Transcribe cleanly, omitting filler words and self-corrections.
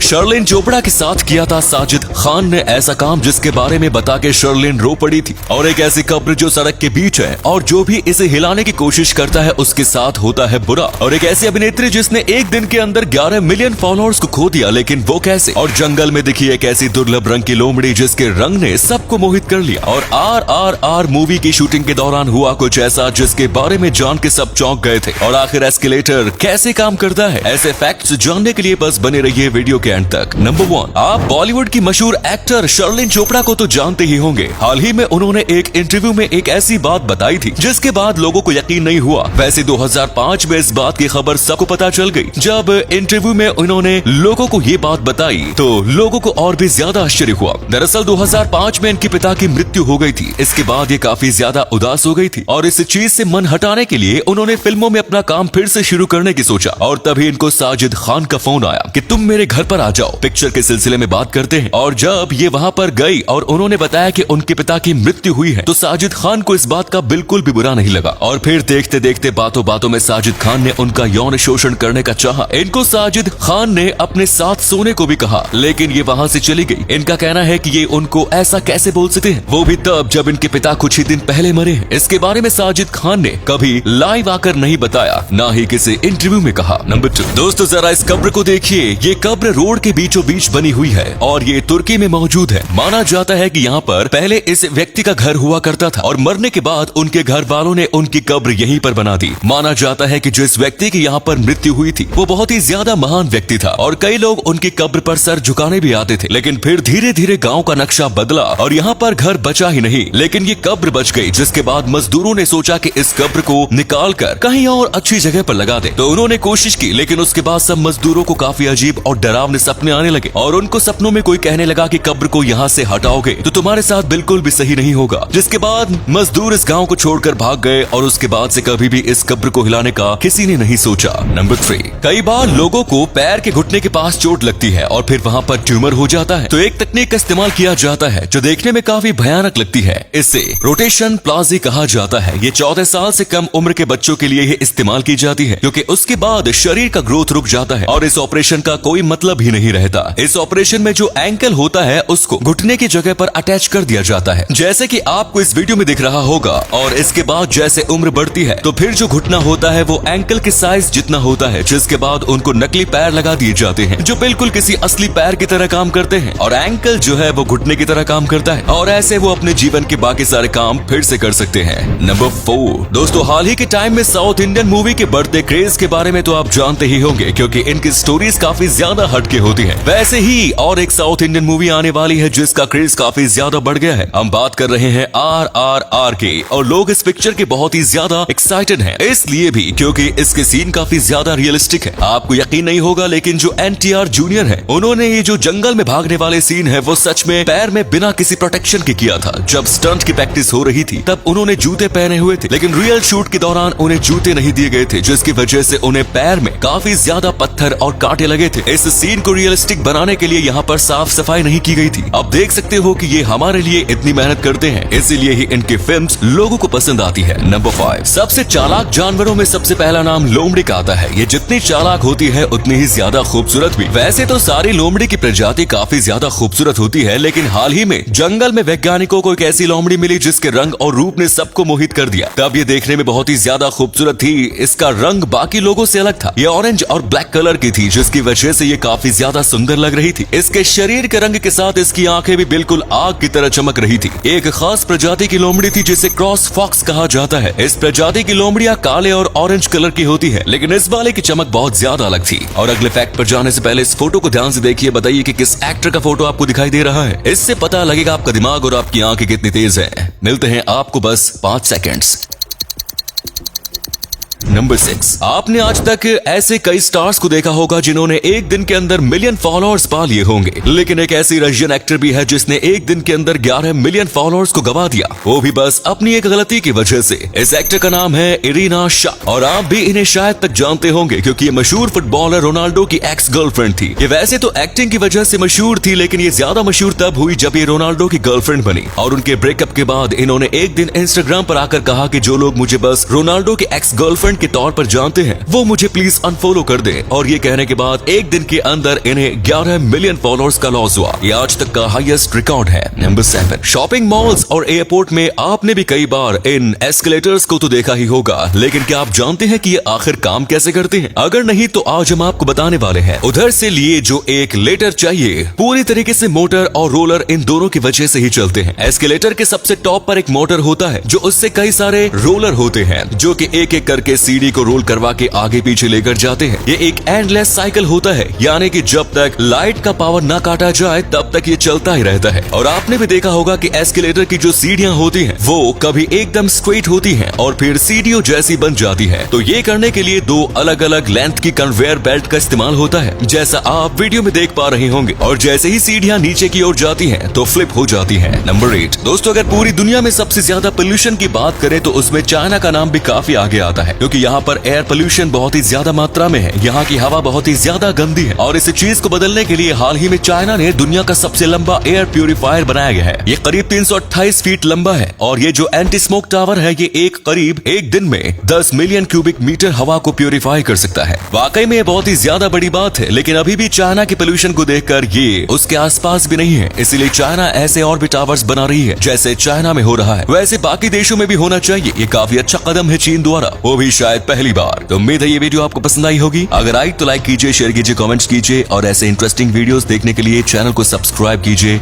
शर्लिन चोपड़ा के साथ किया था साजिद खान ने ऐसा काम जिसके बारे में बता के शर्लिन रो पड़ी थी। और एक ऐसी कब्र जो सड़क के बीच है और जो भी इसे हिलाने की कोशिश करता है उसके साथ होता है बुरा। और एक ऐसी अभिनेत्री जिसने एक दिन के अंदर 11 मिलियन फॉलोअर्स को खो दिया, लेकिन वो कैसे। और जंगल में दिखी एक ऐसी दुर्लभ रंग की लोमड़ी जिसके रंग ने सबको मोहित कर लिया। और RRR मूवी की शूटिंग के दौरान हुआ कुछ ऐसा जिसके बारे में जान के सब चौंक गए थे। और आखिर एस्केलेटर कैसे काम करता है, ऐसे फैक्ट्स जानने के लिए बस बने रहिए वीडियो के एंड तक। नंबर 1, आप बॉलीवुड की मशहूर एक्टर शर्लिन चोपड़ा को तो जानते ही होंगे। हाल ही में उन्होंने एक इंटरव्यू में एक ऐसी बात बताई थी जिसके बाद लोगों को यकीन नहीं हुआ। वैसे 2005 में इस बात की खबर सबको पता चल गई। जब इंटरव्यू में उन्होंने लोगों को ये बात बताई तो लोगों को और भी ज्यादा आश्चर्य हुआ। दरअसल 2005 में इनके पिता की मृत्यु हो गई थी। इसके बाद ये काफी ज्यादा उदास हो गई थी और इस चीज से मन हटाने के लिए उन्होंने फिल्मों में अपना काम फिर से शुरू करने की सोचा। और तभी इनको साजिद खान का फोन आया कि तुम मेरे घर पर आ जाओ, पिक्चर के सिलसिले में बात करते हैं। और जब ये वहाँ पर गई और उन्होंने बताया कि उनके पिता की मृत्यु हुई है तो साजिद खान को इस बात का बिल्कुल भी बुरा नहीं लगा। और फिर देखते देखते बातों बातों में साजिद खान ने उनका यौन शोषण करने का चाहा। इनको साजिद खान ने अपने साथ सोने को भी कहा, लेकिन ये वहाँ से चली गई। इनका कहना है कि ये उनको ऐसा कैसे बोल सकते हैं, वो भी तब जब इनके पिता कुछ ही दिन पहले मरे हैं। इसके बारे में साजिद खान ने कभी लाइव आकर नहीं बताया, ना ही किसी इंटरव्यू में कहा। नंबर 2, दोस्तों जरा इस कब्र को देखिए। ये कब्र रोड के बीचों बीच बनी हुई है और ये तुर्की में मौजूद है। माना जाता है कि यहाँ पर पहले इस व्यक्ति का घर हुआ करता था और मरने के बाद उनके घर वालों ने उनकी कब्र यहीं पर बना दी। माना जाता है कि जिस व्यक्ति की यहाँ पर मृत्यु हुई थी वो बहुत ही ज्यादा महान व्यक्ति था और कई लोग उनकी कब्र पर सर झुकाने भी आते थे। लेकिन फिर धीरे धीरे गाँव का नक्शा बदला और यहाँ पर घर बचा ही नहीं, लेकिन ये कब्र बच गई। जिसके बाद मजदूरों ने सोचा कि इस कब्र को निकाल कर कहीं और अच्छी जगह पर लगा दे। तो उन्होंने कोशिश की, लेकिन उसके बाद सब मजदूरों को काफी अजीब और डरावने सपने आने लगे और उनको सपनों में कोई कहने लगा कि कब्र को यहाँ से हटाओगे तो तुम्हारे साथ बिल्कुल भी सही नहीं होगा। जिसके बाद मजदूर इस गांव को छोड़कर भाग गए और उसके बाद से कभी भी इस कब्र को हिलाने का किसी ने नहीं सोचा। नंबर 3, कई बार लोगों को पैर के घुटने के पास चोट लगती है और फिर वहाँ पर ट्यूमर हो जाता है। तो एक तकनीक का इस्तेमाल किया जाता है जो देखने में काफी भयानक लगती है। इसे रोटेशन प्लाजी कहा जाता है। ये 14 साल से कम उम्र के बच्चों के लिए इस्तेमाल की जाती है क्योंकि उसके बाद शरीर का ग्रोथ रुक जाता है और इस ऑपरेशन का कोई मतलब ही नहीं रहता। इस ऑपरेशन में जो एंकल होता है उसको घुटने की जगह पर अटैच कर दिया जाता है, जैसे कि आपको इस वीडियो में दिख रहा होगा। और इसके बाद जैसे उम्र बढ़ती है तो फिर जो घुटना होता है वो एंकल के साइज जितना होता है। जिसके बाद उनको नकली पैर लगा दिए जाते हैं जो बिल्कुल किसी असली पैर की तरह काम करते हैं और एंकल जो है वो घुटने की तरह काम करता है और ऐसे वो अपने जीवन के बाकी सारे काम फिर से कर सकते हैं। नंबर 4, दोस्तों हाल ही के टाइम में साउथ इंडियन मूवी के बढ़ते क्रेज के बारे में तो आप जानते ही होंगे क्योंकि इनकी स्टोरीज काफी ज्यादा हटके होती है। वैसे ही और एक साउथ इंडियन मूवी आने वाली है जिसका क्रेज काफी ज्यादा बढ़ गया है। हम बात कर रहे हैं RRR की और लोग इस पिक्चर के बहुत ही ज्यादा एक्साइटेड हैं, इसलिए भी क्योंकि इसके सीन काफी ज्यादा रियलिस्टिक है। आपको यकीन नहीं होगा लेकिन जो NTR जूनियर है उन्होंने ये जो जंगल में भागने वाले सीन है वो सच में पैर में बिना किसी प्रोटेक्शन के किया था। जब स्टंट की प्रैक्टिस हो रही थी तब उन्होंने जूते पहने हुए थे, लेकिन रियल शूट के दौरान उन्हें जूते नहीं दिए गए थे जिसकी वजह से उन्हें पैर में काफी ज्यादा पत्थर और कांटे लगे थे। इस सीन को रियलिस्टिक बनाने के लिए यहाँ पर साफ सफाई नहीं की गई थी। अब देख सकते हो कि ये हमारे लिए इतनी मेहनत करते हैं, इसीलिए ही इनकी फिल्म्स लोगों को पसंद आती है। नंबर 5, सबसे चालाक जानवरों में सबसे पहला नाम लोमड़ी का आता है। ये जितनी चालाक होती है उतनी ही ज्यादा खूबसूरत भी। वैसे तो सारी लोमड़ी की प्रजाति काफी ज्यादा खूबसूरत होती है, लेकिन हाल ही में जंगल में वैज्ञानिकों को एक ऐसी लोमड़ी मिली जिसके रंग और रूप ने सबको मोहित कर दिया। तब ये देखने में बहुत ही ज्यादा खूबसूरत थी। इसका रंग बाकी लोगों से अलग था। ये ऑरेंज और ब्लैक कलर की थी जिसकी वजह से ये काफी ज्यादा सुंदर लग रही थी। इसके शरीर के रंग के साथ इसकी आंखें भी बिल्कुल आग की तरह चमक रही थी। एक खास प्रजाति की लोमड़ी थी जिसे क्रॉस फॉक्स कहा जाता है। इस प्रजाति की लोमड़ियां काले और ऑरेंज कलर की होती है, लेकिन इस वाले की चमक बहुत ज्यादा अलग थी। और अगले फैक्ट पर जाने से पहले इस फोटो को ध्यान से देखिए, बताइए कि किस एक्टर का फोटो आपको दिखाई दे रहा है। इससे पता लगेगा आपका दिमाग और आपकी आंखें कितनी तेज है। मिलते हैं आपको बस 5 सेकंड्स। नंबर 6, आपने आज तक ऐसे कई स्टार्स को देखा होगा जिन्होंने एक दिन के अंदर मिलियन फॉलोअर्स पा लिए होंगे, लेकिन एक ऐसी रशियन एक्टर भी है जिसने एक दिन के अंदर 11 मिलियन फॉलोअर्स को गवा दिया, वो भी बस अपनी एक गलती की वजह से। इस एक्टर का नाम है इरीना शाह और आप भी इन्हें शायद तक जानते होंगे क्योंकि ये मशहूर फुटबॉलर रोनाल्डो की एक्स गर्लफ्रेंड थी। ये वैसे तो एक्टिंग की वजह से मशहूर थी, लेकिन ये ज्यादा मशहूर तब हुई जब ये रोनाल्डो की गर्लफ्रेंड बनी। और उनके ब्रेकअप के बाद इन्होंने एक दिन इंस्टाग्राम पर आकर कहा कि जो लोग मुझे बस रोनाल्डो की एक्स गर्लफ्रेंड फ्रेंड के तौर पर जानते हैं वो मुझे प्लीज अनफॉलो कर दे। और ये कहने के बाद एक दिन के अंदर इन्हें 11 मिलियन फॉलोअर्स का लॉस हुआ। ये आज तक का हाईएस्ट रिकॉर्ड है। नंबर 7, शॉपिंग मॉल्स और एयरपोर्ट में आपने भी कई बार इन एस्केलेटर्स को तो देखा ही होगा, लेकिन क्या आप जानते हैं कि ये आखिर काम कैसे करते हैं? अगर नहीं तो आज हम आपको बताने वाले हैं। उधर से लिए जो एक लेटर चाहिए, पूरी तरीके से मोटर और रोलर इन दोनों की वजह से ही चलते हैं। एस्केलेटर के सबसे टॉप पर एक मोटर होता है जो उससे कई सारे रोलर होते हैं जो कि एक एक करके सीढ़ी को रोल करवा के आगे पीछे लेकर जाते हैं। ये एक एंडलेस साइकिल होता है, यानी कि जब तक लाइट का पावर ना काटा जाए तब तक ये चलता ही रहता है। और आपने भी देखा होगा कि एस्केलेटर की जो सीढ़ियां होती हैं वो कभी एकदम स्ट्रेट होती हैं और फिर सीढ़ियों जैसी बन जाती है। तो ये करने के लिए दो अलग अलग लेंथ की कन्वेयर बेल्ट का इस्तेमाल होता है, जैसा आप वीडियो में देख पा रहे होंगे। और जैसे ही सीढ़ियां नीचे की ओर जाती हैं तो फ्लिप हो जाती हैं। नंबर 8, दोस्तों अगर पूरी दुनिया में सबसे ज्यादा पोल्यूशन की बात करें तो उसमें चाइना का नाम भी काफी आगे आता है, क्योंकि यहाँ पर एयर पोल्यूशन बहुत ही ज्यादा मात्रा में है। यहाँ की हवा बहुत ही ज्यादा गंदी है और इस चीज को बदलने के लिए हाल ही में चाइना ने दुनिया का सबसे लंबा एयर प्यूरिफायर बनाया गया है। ये करीब 328 फीट लंबा है और ये जो एंटी स्मोक टावर है ये करीब एक दिन में 10 मिलियन क्यूबिक मीटर हवा को प्यूरिफाई कर सकता है। वाकई में बहुत ही ज्यादा बड़ी बात है, लेकिन अभी भी चाइना के पोल्यूशन को देखकर ये उसके आसपास भी नहीं है। इसीलिए चाइना ऐसे और भी टावर्स बना रही है जैसे चाइना में हो रहा है, वैसे बाकी देशों में भी होना चाहिए। ये काफी अच्छा कदम है चीन द्वारा, वो भी शायद पहली बार। तो उम्मीद है ये वीडियो आपको पसंद आई होगी। अगर आई तो लाइक कीजिए, शेयर कीजिए, कमेंट्स कीजिए और ऐसे इंटरेस्टिंग वीडियोस देखने के लिए चैनल को सब्सक्राइब कीजिए।